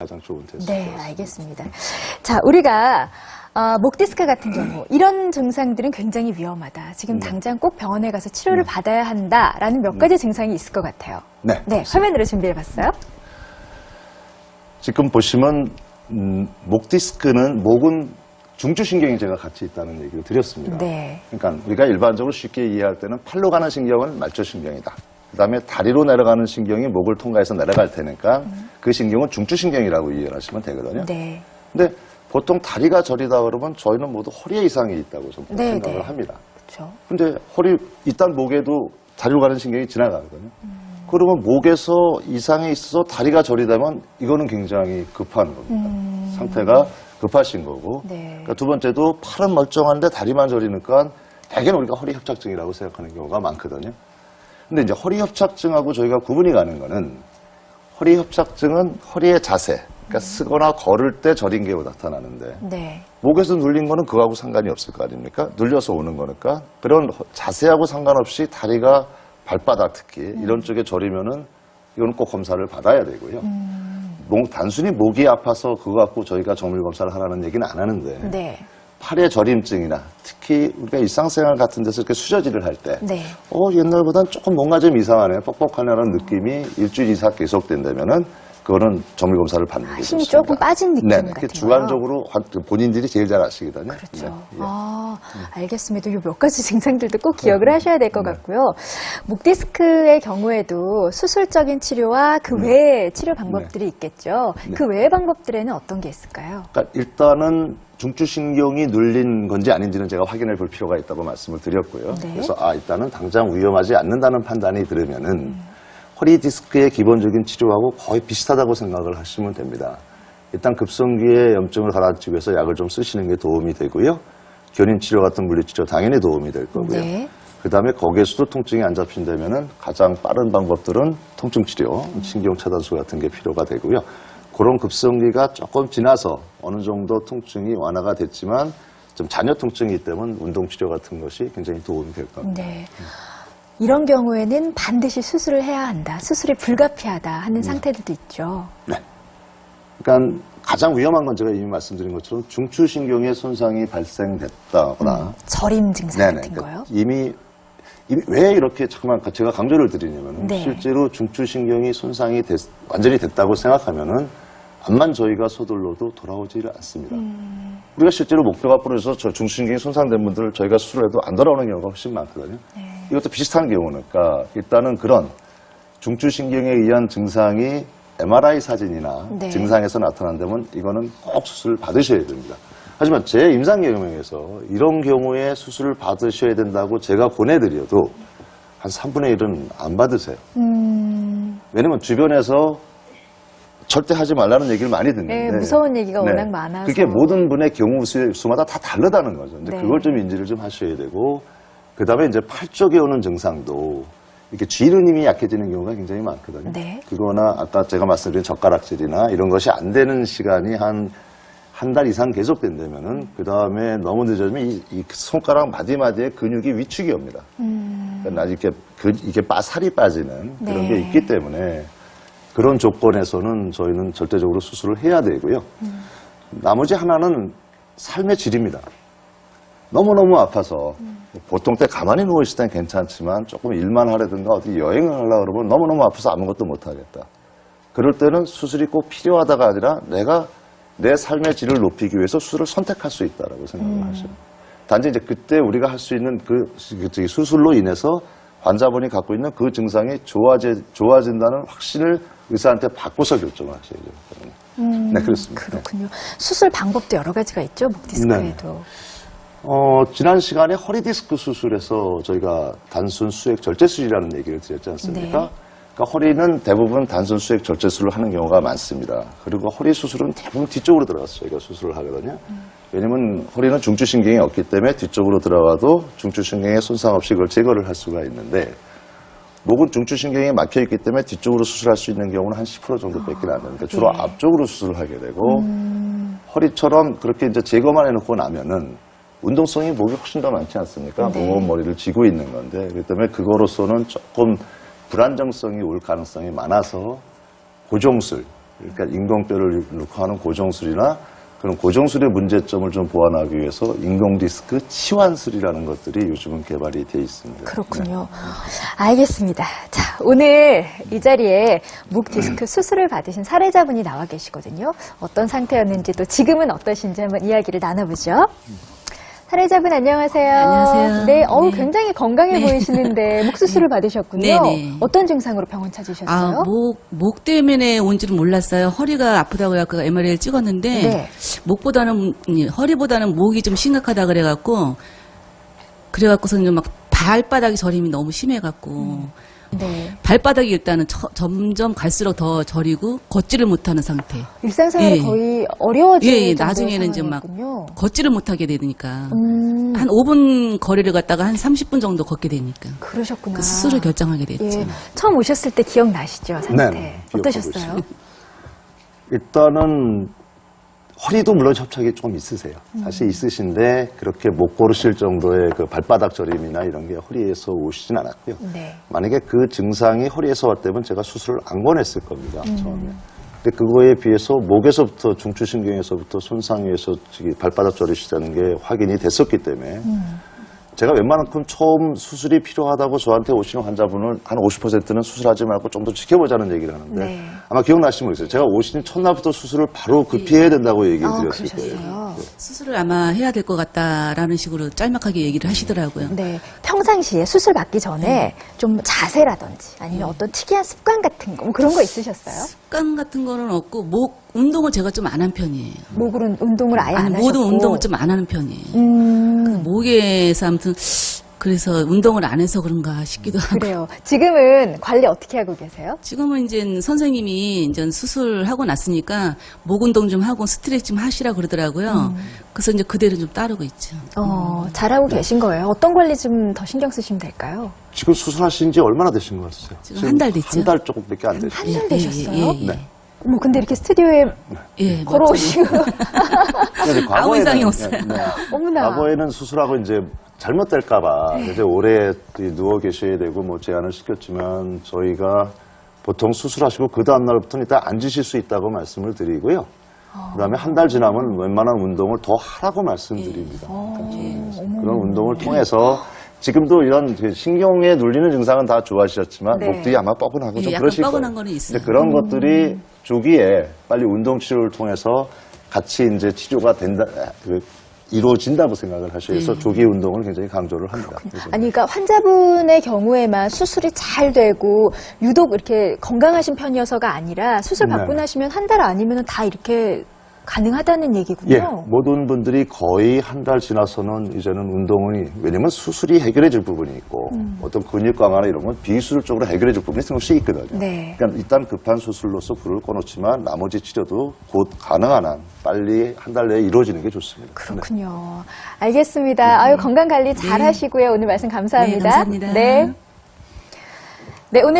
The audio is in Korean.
가장 좋은 테스트. 네, 알겠습니다. 자, 우리가 목 디스크 같은 경우 이런 증상들은 굉장히 위험하다. 지금 당장 꼭 병원에 가서 치료를 받아야 한다라는 몇 가지 증상이 있을 것 같아요. 네, 네, 화면으로 준비해봤어요. 지금 보시면 목 디스크는 목은 중추신경제가 같이 있다는 얘기를 드렸습니다. 네. 그러니까 우리가 일반적으로 쉽게 이해할 때는 팔로 가는 신경은 말초신경이다. 그다음에 다리로 내려가는 신경이 목을 통과해서 내려갈 테니까 그 신경은 중추신경이라고 이해하시면 되거든요. 네. 근데 보통 다리가 저리다 그러면 저희는 모두 허리에 이상이 있다고 좀 네, 생각을 네. 합니다. 그렇죠. 근데 허리 일단 목에도 다리로 가는 신경이 지나가거든요. 그러면 목에서 이상이 있어서 다리가 저리다면 이거는 굉장히 급한 겁니다. 상태가 급하신 거고. 네. 그러니까 두 번째도 팔은 멀쩡한데 다리만 저리니까 대개는 우리가 허리 협착증이라고 생각하는 경우가 많거든요. 근데 이제 허리 협착증하고 저희가 구분이 가는 거는 허리 협착증은 허리의 자세, 그러니까 쓰거나 걸을 때 저린 게 나타나는데 네. 목에서 눌린 거는 그거하고 상관이 없을 거 아닙니까? 눌려서 오는 거니까 그런 자세하고 상관없이 다리가 발바닥 특히 이런 쪽에 저리면은 이거는 꼭 검사를 받아야 되고요. 단순히 목이 아파서 그거 갖고 저희가 정밀 검사를 하라는 얘기는 안 하는데 네. 팔의 저림증이나 특히 우리가 일상생활 같은 데서 이렇게 수저질을 할 때 네. 옛날보단 조금 뭔가 좀 이상하네, 뻑뻑하네라는 느낌이 일주일 이상 계속된다면은 그거는 정밀 검사를 받는 게 힘이 좋습니다. 조금 빠진 느낌 네, 같은 주관적으로 본인들이 제일 잘 아시거든요. 그렇죠. 네, 예. 알겠습니다. 이 몇 가지 증상들도 꼭 기억을 하셔야 될 것 같고요. 목 디스크의 경우에도 수술적인 치료와 그 외의 치료 방법들이 있겠죠. 네. 그 외의 방법들에는 어떤 게 있을까요? 그러니까 일단은 중추신경이 눌린 건지 아닌지는 제가 확인해 볼 필요가 있다고 말씀을 드렸고요. 네. 그래서 일단은 당장 위험하지 않는다는 판단이 들으면은 허리 디스크의 기본적인 치료하고 거의 비슷하다고 생각을 하시면 됩니다. 일단 급성기의 염증을 가라앉히기 위해서 약을 좀 쓰시는 게 도움이 되고요. 견인치료 같은 물리치료 당연히 도움이 될 거고요. 네. 그다음에 거기에서도 통증이 안 잡힌다면은 가장 빠른 방법들은 통증치료, 신경차단술 같은 게 필요가 되고요. 그런 급성기가 조금 지나서 어느 정도 통증이 완화가 됐지만 좀 잔여 통증이 있다면 운동치료 같은 것이 굉장히 도움이 될 겁니다. 네. 이런 경우에는 반드시 수술을 해야 한다. 수술이 불가피하다 하는 상태들도 있죠. 네. 그러니까 가장 위험한 건 제가 이미 말씀드린 것처럼 중추신경에 손상이 발생됐다거나 저림 증상 네네. 같은 거요? 이미 왜 이렇게 잠깐만 제가 강조를 드리냐면 네. 실제로 중추신경이 손상이 완전히 됐다고 생각하면은 암만 저희가 서둘러도 돌아오지를 않습니다. 우리가 실제로 목뼈가 부러져서 중추신경이 손상된 분들 저희가 수술해도 안 돌아오는 경우가 훨씬 많거든요. 네. 이것도 비슷한 경우니까 일단은 그런 중추신경에 의한 증상이 MRI 사진이나 네. 증상에서 나타난다면 이거는 꼭 수술을 받으셔야 됩니다. 하지만 제 임상 경험에서 이런 경우에 수술을 받으셔야 된다고 제가 권해드려도 한 3분의 1은 안 받으세요. 왜냐면 주변에서 절대 하지 말라는 얘기를 많이 듣는데 네, 무서운 얘기가 워낙 많아서. 그게 모든 분의 경우 수마다 다 다르다는 거죠. 근데 네. 그걸 좀 인지를 좀 하셔야 되고 그다음에 이제 팔 쪽에 오는 증상도 이렇게 쥐는 힘이 약해지는 경우가 굉장히 많거든요. 네. 그거나 아까 제가 말씀드린 젓가락질이나 이런 것이 안 되는 시간이 한 달 이상 계속된다면은 그 다음에 너무 늦어지면 이 손가락 마디마디에 근육이 위축이 옵니다. 그러니까 이게 살이 빠지는 그런 네. 게 있기 때문에 그런 조건에서는 저희는 절대적으로 수술을 해야 되고요. 나머지 하나는 삶의 질입니다. 너무너무 아파서 보통 때 가만히 누워있을 땐 괜찮지만 조금 일만 하려든가 어디 여행을 하려고 그러면 너무너무 아파서 아무것도 못하겠다. 그럴 때는 수술이 꼭 필요하다가 아니라 내가 내 삶의 질을 높이기 위해서 수술을 선택할 수 있다고 생각을 하셔요. 단지 이제 그때 우리가 할 수 있는 수술로 인해서 환자분이 갖고 있는 그 증상이 좋아진다는 확신을 의사한테 받고서 결정을 하셔야죠. 네, 그렇습니다. 그렇군요. 수술 방법도 여러 가지가 있죠. 목 디스크에도. 지난 시간에 허리 디스크 수술에서 저희가 단순 수액 절제술이라는 얘기를 드렸지 않습니까? 네. 그러니까 허리는 대부분 단순 수액 절제술을 하는 경우가 많습니다. 그리고 허리 수술은 대부분 뒤쪽으로 들어가서 저희가 수술을 하거든요. 왜냐면 허리는 중추신경이 없기 때문에 뒤쪽으로 들어가도 중추신경에 손상 없이 그걸 제거를 할 수가 있는데 목은 중추신경이 막혀있기 때문에 뒤쪽으로 수술할 수 있는 경우는 한 10% 정도밖에 안 되니까 주로 네. 앞쪽으로 수술을 하게 되고 허리처럼 그렇게 이제 제거만 해놓고 나면은 운동성이 목이 훨씬 더 많지 않습니까? 네. 무거운 머리를 쥐고 있는 건데 그렇기 때문에 그거로서는 조금 불안정성이 올 가능성이 많아서 고정술 그러니까 인공뼈를 넣고 하는 고정술이나 그런 고정술의 문제점을 좀 보완하기 위해서 인공 디스크 치환술이라는 것들이 요즘은 개발이 돼 있습니다. 그렇군요. 알겠습니다. 자, 오늘 이 자리에 목 디스크 수술을 받으신 사례자분이 나와 계시거든요. 어떤 상태였는지 또 지금은 어떠신지 한번 이야기를 나눠보죠. 사례자분 안녕하세요. 안녕하세요. 네, 네. 굉장히 건강해 보이시는데 목 수술을 받으셨군요. 네네. 어떤 증상으로 병원 찾으셨어요? 목 때문에 온 줄은 몰랐어요. 허리가 아프다고 해서 MRI를 찍었는데, 네. 허리보다는 목이 좀 심각하다 그래갖고서는 막 발바닥이 저림이 너무 심해갖고, 네. 발바닥이 일단은 점점 갈수록 더 저리고, 걷지를 못하는 상태. 일상생활이 예. 거의 어려워질 예, 정도의 나중에는 이제 막 상황이었군요. 걷지를 못하게 되니까. 한 5분 거리를 갔다가 한 30분 정도 걷게 되니까. 그러셨구나. 그 수술을 결정하게 됐죠. 예. 처음 오셨을 때 기억나시죠? 상태. 네, 어떠셨어요? 기억하고 일단은 허리도 물론 협착이 좀 있으세요. 사실 있으신데 그렇게 못 걸으실 정도의 그 발바닥 저림이나 이런 게 허리에서 오시진 않았고요. 네. 만약에 그 증상이 허리에서 왔다면 제가 수술을 안 권했을 겁니다. 처음에. 근데 그거에 비해서 목에서부터 중추신경에서부터 손상해서 발바닥 저리시다는 게 확인이 됐었기 때문에 제가 웬만큼 처음 수술이 필요하다고 저한테 오시는 환자분은 한 50%는 수술하지 말고 좀 더 지켜보자는 얘기를 하는데 네. 아마 기억나시면 모르겠어요. 제가 오시는 첫날부터 수술을 바로 급히 해야 된다고 얘기를 드렸을 거예요. 그러셨어요. 수술을 아마 해야 될 것 같다라는 식으로 짤막하게 얘기를 하시더라고요. 네. 평상시에 수술 받기 전에 좀 자세라든지 아니면 어떤 특이한 습관 같은 거, 뭐 그런 거 있으셨어요? 습관 같은 거는 없고 목 운동을 제가 좀 안 한 편이에요. 목으로 운동을 아예 안 하셨고. 모든 운동을 좀 안 하는 편이에요. 음, 목에서 아무튼 그래서 운동을 안 해서 그런가 싶기도 하고. 그래요. 지금은 관리 어떻게 하고 계세요? 지금은 이제 선생님이 이제 수술하고 났으니까 목 운동 좀 하고 스트레치 좀 하시라 그러더라고요. 그래서 이제 그대로 좀 따르고 있죠. 잘하고 계신 거예요. 어떤 관리 좀 더 신경 쓰시면 될까요? 지금 수술하신 지 얼마나 되신 것 같으세요? 지금 한달 됐죠. 한 달 조금밖에 안 됐어요. 한 달 되셨어요? 네. 어머, 근데 이렇게 스튜디오에 예, 걸어오시고. 근데 아무 이상이 없어요. 어머나. 과거에는 수술하고 이제 잘못될까봐 이제 오래 누워 계셔야 되고 뭐 제한을 시켰지만 저희가 보통 수술하시고 그 다음날부터는 일단 앉으실 수 있다고 말씀을 드리고요. 그다음에 한 달 지나면 웬만한 운동을 더 하라고 말씀드립니다. 그런 운동을 통해서 지금도 이런 그 신경에 눌리는 증상은 다 좋아지셨지만 네. 목뒤 아마 뻐근하고 예, 좀 약간 그러실 뻐근한 거예요. 거는 있어요. 근데 그런 것들이 조기에 빨리 운동 치료를 통해서 같이 이제 치료가 된다, 이루어진다고 생각을 하셔서 조기 운동을 굉장히 강조를 합니다. 그래서 아니, 그러니까 환자분의 경우에만 수술이 잘 되고 유독 이렇게 건강하신 편이어서가 아니라 수술 받고 네. 나시면 한 달 아니면 다 이렇게 가능하다는 얘기군요. 예, 모든 분들이 거의 한 달 지나서는 이제는 운동이, 왜냐면 수술이 해결해 줄 부분이 있고 어떤 근육 강화나 이런 건 비수술적으로 해결해 줄 부분이 생각시 있거든요. 네. 그러니까 일단 급한 수술로서 불을 꺼놓지만 나머지 치료도 곧 가능한 한 빨리 한 달 내에 이루어지는 게 좋습니다. 그렇군요. 알겠습니다. 아유, 건강 관리 잘 하시고요. 오늘 말씀 감사합니다. 네, 감사합니다. 네. 네, 오늘